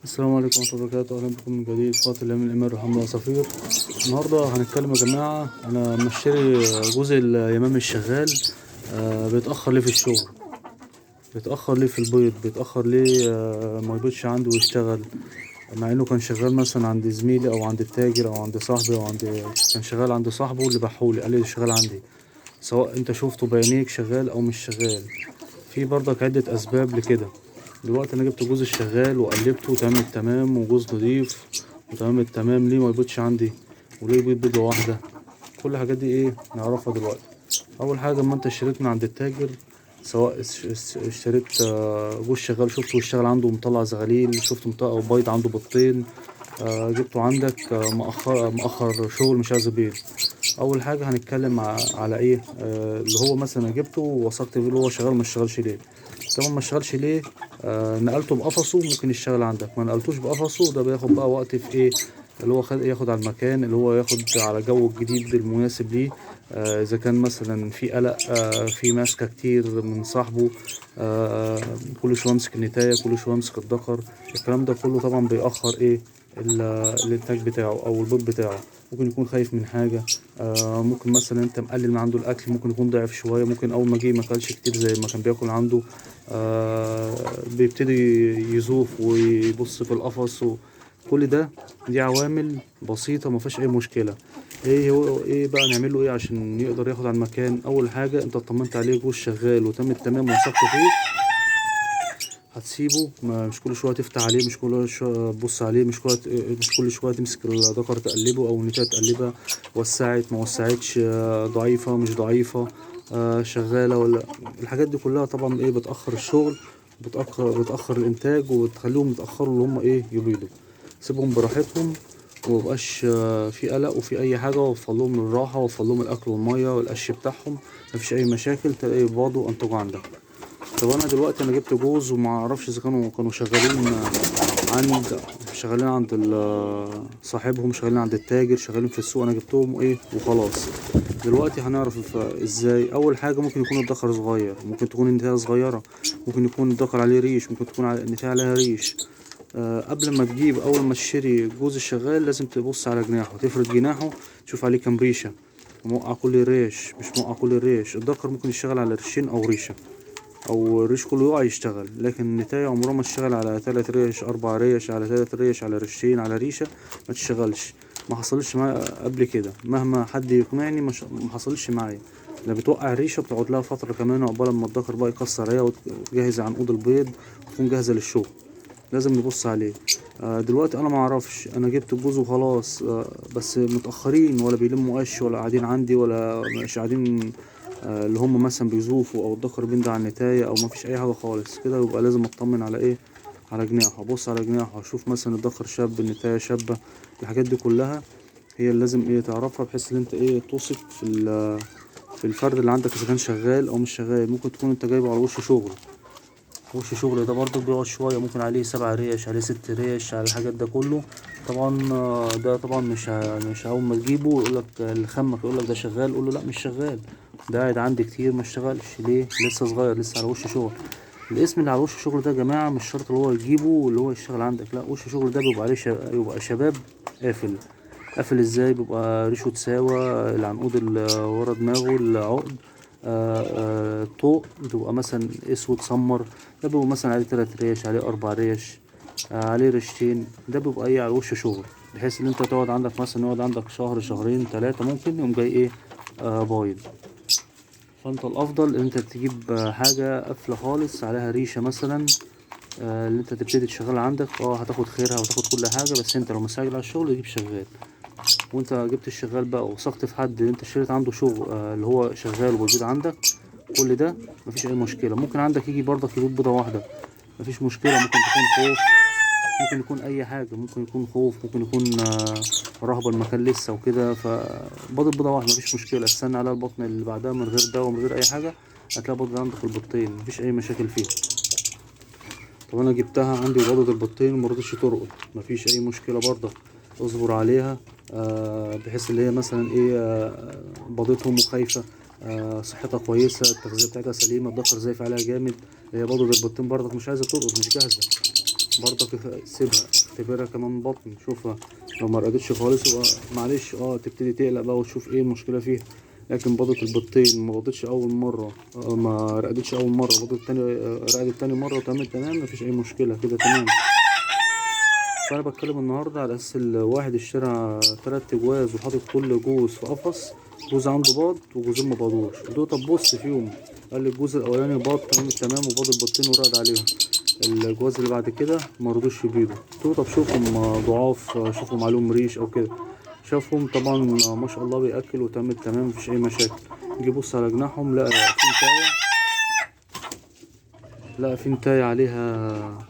السلام عليكم ورحمة الله وبركاته. أهلا بكم من جديد قاتل من الإمام الرحمن العصافير. النهاردة هنتكلم يا جماعة. أنا مشتري جوز اليمام الشغال. بيتأخر ليه في الشغل، بيتأخر ليه في البيض، بيتأخر ليه ما يبيضش عنده ويشتغل، مع إنه كان شغال مثلا عند زميلي أو عند التاجر أو عند صاحبي أو كان شغال عند صاحبه اللي بحولي قال لي شغال عندي، سواء أنت شوفته بعينيك شغال أو مش شغال. في برضك عدة أسباب لكده. دلوقتي أنا جبت جوز الشغال وقلبته تمام التمام وجوز نضيف وتمام التمام، ليه ما يبيضش عندي وليه يبيض بيضة واحدة؟ كل الحاجات دي ايه نعرفها دلوقتي. أول حاجة اما انت اشتريت من عند التاجر، سواء اشتريت جوز شغال شفته اشتغل عنده مطلع زغاليل، شفته أو بيض عنده بيضتين، جبته عندك مأخر شغل مش عايز يبيض. اول حاجه هنتكلم على ايه، اللي هو مثلا جبته ووثقت بيه اللي هو شغال ما اشتغلش ليه. طبعا ما اشتغلش ليه، نقلته بقفصه ممكن يشتغل عندك، ما نقلتوش بقفصه ده بياخد بقى وقت في ايه، اللي هو ياخد على المكان، اللي هو ياخد على جو الجديد المناسب ليه. اذا كان مثلا في قلق، في ماسكه كتير من صاحبه، كل شويه امسك النتايه، كل شويه امسك الذكر، الكلام ده كله طبعا بيأخر ايه الانتاج بتاعه او البيض بتاعه. ممكن يكون خايف من حاجه، ممكن مثلا انت مقلل من عنده الاكل، ممكن يكون ضعف شويه، ممكن اول ما جه ما اكلش كتير زي ما كان بياكل عنده، بيبتدي يزوف ويبص في القفص كل ده. دي عوامل بسيطه ما فيهاش اي مشكله. ايه بقى نعمل له ايه عشان يقدر ياخد على المكان؟ اول حاجه انت اطمنت عليه جوز شغال وتم التمام وثقت فيه، هتسيبه. مش كل شويه تفتح عليه، مش كل شويه تبص عليه، مش كل شويه تمسك الذكر تقلبه او النتايه تقلبها، وسعت ما وسعتش، ضعيفه مش ضعيفه، شغاله ولا. الحاجات دي كلها طبعا ايه بتاخر الشغل، بتاخر الانتاج وتخليهم يتاخروا اللي هم ايه يبيضوا. سيبهم براحتهم ومبقاش في قلق وفي اي حاجه، ووفر لهم الراحه ووفر لهم الاكل والميه والقش بتاعهم، مفيش اي مشاكل، تلاقي برضه انتجوا عندك. طب انا دلوقتي انا جبت جوز وما اعرفش اذا كانوا عند شغالين عند صاحبهم، شغالين عند التاجر، شغالين في السوق، انا جبتهم ايه وخلاص. دلوقتي هنعرف ازاي. اول حاجه ممكن يكون الدخر صغير، ممكن تكون النتايه صغيره، ممكن يكون الدخر عليه ريش، ممكن تكون النتايه عليها ريش. قبل ما تجيب، اول ما تشتري جوز الشغال لازم تبص على جناحه، تفرد جناحه تشوف عليه كام ريشه، موقع كل ريش مش موقع كل ريش. الدكر ممكن يشتغل على ريشين او ريشه، او الريش كله يقع يشتغل، لكن النتاية عمرها ما تشتغل على 3 ريش 4 ريش، على 3 ريش على ريشين على ريشة، ما تشتغلش. ما حصلش معايا قبل كده، مهما حد يقنعني ما حصلش معايا. لا بتوقع الريشة بتقعد لها فترة كمان عقبال ما الدكر بقى يكسر عليها وتجهز عنقود البيض وتكون جاهزة للشغل. لازم نبص عليه. دلوقتي انا ما اعرفش، انا جبت الجوز وخلاص، بس متاخرين ولا بيلموا قش ولا قاعدين عندي ولا مش قاعدين، اللي هم مثلا بيزوفوا او الدكر بيندع على النتايه او ما فيش اي حاجه خالص كده، يبقى لازم اطمن على ايه، على جناحه، ابص على جناحه اشوف مثلا الدكر شاب النتايه شابه. الحاجات دي كلها هي اللي لازم ايه تعرفها، بحيث ان انت ايه توثق في الفرد اللي عندك اذا كان شغال او مش شغال. ممكن تكون انت جايبه على وش شغل، وش شغل ده برضه بيقعد شوية، ممكن عليه 7 ريش عليه 6 ريش على الحاجات ده كله. طبعا ده طبعا مش أول ما تجيبه يقولك اللي خمك يقولك ده شغال، قوله لأ مش شغال، ده قاعد عندي كتير ما اشتغلش ليه، لسه صغير لسه على وش شغل. الاسم اللي على وش الشغل ده يا جماعة مش شرط اللي هو يجيبه اللي هو يشتغل عندك، لا، وش الشغل ده بيبقى عليه يبقى شباب قافل. قافل ازاي؟ بيبقى ريشه تساوى، العنقود اللي ورا دماغه العقد، طوق بتبقى مثلا اسود سمر، ده بيبقى مثلا عليه 3 ريش عليه 4 ريش، عليه ريشتين، ده بيبقى ايه على وش شغل، بحيث ان انت تقعد عندك مثلا يقعد عندك شهر شهرين 3 ممكن يقوم جاي ايه، بايظ. فانت الافضل ان انت تجيب حاجة قافلة خالص عليها ريشة مثلا، اللي انت تبتدي تشغل عندك، هتاخد خيرها وتاخد كل حاجة، بس انت لو مستعجل على الشغل تجيب شغال. وانت جبت الشغال بقى وثقت في حد انت اشتريت عنده شغل، اللي هو شغال وبيبيض عندك، كل ده مفيش اي مشكله. ممكن عندك يجي برضك يبيض بيضه واحده، مفيش مشكله. ممكن تكون خوف، ممكن يكون اي حاجه، ممكن يكون خوف، ممكن يكون رهبه المكان لسه وكده، فبيض بيضه واحده مفيش مشكله، استنى على البطن اللي بعدها من غير دواء من غير اي حاجه، هتلاقي بيض عندك البطين مفيش اي مشاكل فيه. طب انا جبتها عندي وبيضة البطين ومرضتش ترقد، مفيش اي مشكله برضه، اصبر عليها، بحيث اللي هي مثلا ايه، بيضتهم وخايفه، صحتها كويسه، التغذيه بتاعتها سليمه، الذكر زايف عليها جامد، هي بيضة البطين برضك مش عايزه ترقد، مش جاهزه. برضك سيبها اختبرها كمان بطن، شوفها لو ما رقدتش خالص يبقى معلش تبتدي تقلق بقى وتشوف ايه المشكلة فيها. لكن بيضة البيضتين ما بيضتش أول مرة، ما رقدتش أول مرة، بيضت تاني، رقدت تاني مرة وتمام تمام، مفيش أي مشكلة كده تمام. فأنا بتكلم النهاردة على أساس الواحد اشترى 3 جواز وحاطط كل جوز في قفص، جوز عنده باض وجوزين ما باضوش. قلت له طب بص فيهم، قال لي الجوز الأولاني باض تمام تمام وباض البيضتين ورقد عليهم، الجواز اللي بعد كده مرضوش يبيضوا. قلت له طب شوفهم ضعاف، شوفهم عليهم ريش أو كده. شافهم طبعا ما شاء الله بيأكل وتمام تمام مفيش أي مشاكل. جه بص على جناحهم لقى في نتاية، لقى في نتاية عليها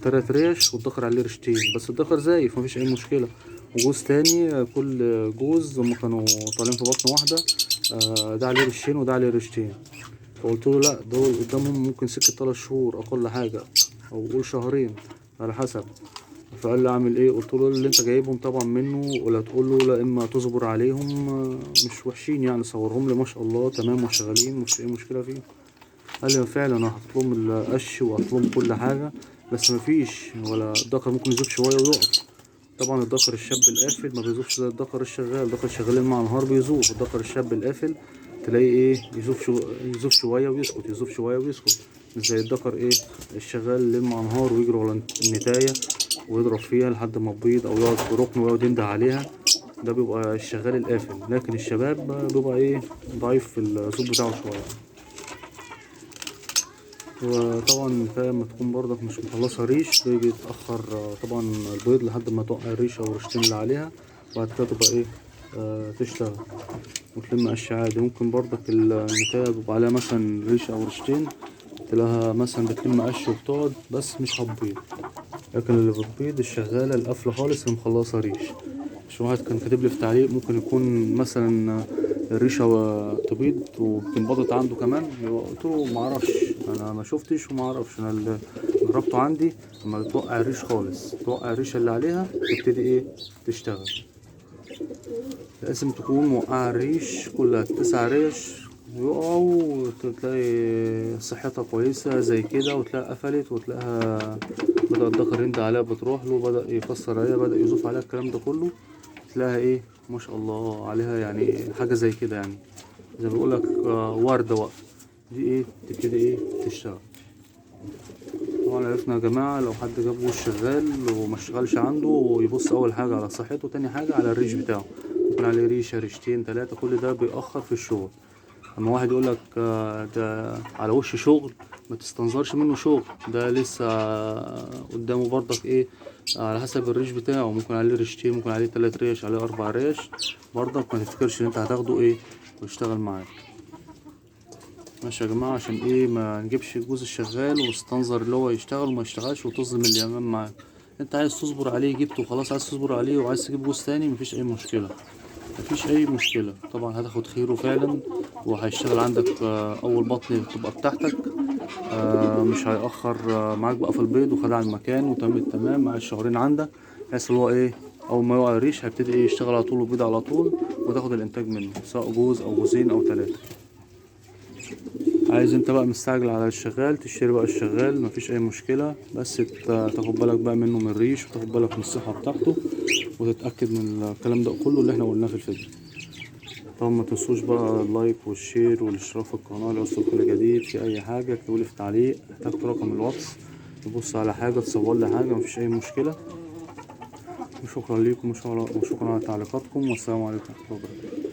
3 ريش والدكر عليه ريشتين، بس الدكر زايف مفيش أي مشكلة. وجوز تاني كل جوز هما كانوا طالعين في بطن واحدة، ده عليه ريشتين وده عليه ريشتين. فقلت له لا دول قدامهم ممكن سكة 3 شهور أقل حاجة، أو قول شهرين على حسب. فقال لي اعمل ايه؟ قلت له اللي انت جايبهم طبعا منه، ولا تقول له لا اما تصبر عليهم، مش وحشين يعني، صورهم لي ما شاء الله تمام وشغالين مش اي مشكله فيهم. قال لي فعلا انا حاطط لهم القش وحاطط لهم كل حاجه، بس مفيش ولا الدكر ممكن يزوف شويه ويقف. طبعا الدكر الشاب القافل ما بيزوفش زي الدكر الشغال، الدكر الشغال مع نهار بيزوف، الدكر الشاب القافل تلاقيه ايه يزوف شويه ويسكت، يزوف شويه ويسكت، مش زي الدكر ايه الشغال اللي مع نهار ويجري ورا النتايه ويضرب فيها لحد ما تبيض او يقعد في ركن ويقعد ينده عليها. ده بيبقى الشغال القافل، لكن الشباب بيبقى ايه ضعيف في الصوت بتاعه شويه. وطبعا لما تكون برضك مش مخلصة ريش بيتأخر طبعا البيض لحد ما تقع الريشة والريشتين اللي عليها، وبعد كده تبقى ايه تشتغل وتلم قش عادي. ممكن برضك النتاية بيبقى عليها مثلا ريشة أو ريشتين تلاقيها مثلا بتلم قش وبتقعد بس مش هتبيض، لكن اللي بتبيض الشغالة القافلة خالص اللي مخلصة ريش. مش واحد كان كاتب لي في تعليق ممكن يكون مثلا الريشة تبيض وبتنبضت عنده كمان، قلت له معرفش، انا ما شفتش وما اعرفش، انا اللي جربته عندي لما بتوقع الريش خالص، توقع الريشة اللي عليها تبتدي ايه تشتغل. لازم تكون موقعة الريش كلها 9 ريش يقعوا وتلاقي صحتها كويسة زي كده، وتلاقي قفلت وتلاقيها بدأ الدكر يندى عليها بتروح له، بدأ يكسر عليها، بدأ يزوف عليها، الكلام ده كله تلاقيها ايه ما شاء الله عليها، يعني حاجة زي كده يعني زي ما بيقولك وردة واقفة دي ايه تبتدي ايه تشتغل. طبعا عرفنا يا جماعة لو حد جاب جوز شغال وما اشتغلش عنده يبص أول حاجة على صحته، تاني حاجة على الريش بتاعه، يكون عليه ريشة ريشتين 3، كل ده بيأخر في الشغل. اما واحد يقولك ده على وش شغل ما تستنظرش منه شغل، ده لسه قدامه برضك ايه على حسب الريش بتاعه، ممكن عليه ريشتين، ممكن عليه 3 ريش، عليه 4 ريش، برضك ما تفتكرش ان انت هتاخده ايه ويشتغل معاك. ماشي يا جماعة، عشان ايه ما نجيبش الجوز الشغال واستنظر اللي هو يشتغل وما يشتغلش وتظلم اللي امام معاك. انت عايز تصبر عليه جبته وخلاص، عايز تصبر عليه وعايز تجيب جوز تاني مفيش اي مشكلة، مفيش اي مشكلة. طبعا هتاخد خيره فعلا وهيشتغل عندك اول بطن تبقى بتاعتك، مش هيأخر معاك بقى في البيض وخد على المكان وتم التمام مع الشهرين عندك، بحيث اللي هو ايه اول ما يقع الريش هيبتدي ايه يشتغل على طول وبيض على طول، وتاخد الانتاج منه سواء جوز او جوزين او 3. عايز انت بقى مستعجل على الشغال تشتري بقى الشغال مفيش اي مشكلة، بس تاخد بالك بقى منه من الريش وتاخد بالك من الصحة بتاعته وتتأكد من الكلام ده كله اللي احنا قلناه في الفيديو. طبعا ما تنسوش بقى اللايك والشير والاشتراك في القناة لو وصلت كل جديد. في اي حاجة اكتبولي في تعليق، احتجت رقم الواتس تبص على حاجة تصور لي حاجة مفيش اي مشكلة. وشكرا ليكم وشكرا على تعليقاتكم، والسلام عليكم ورحمة الله وبركاته.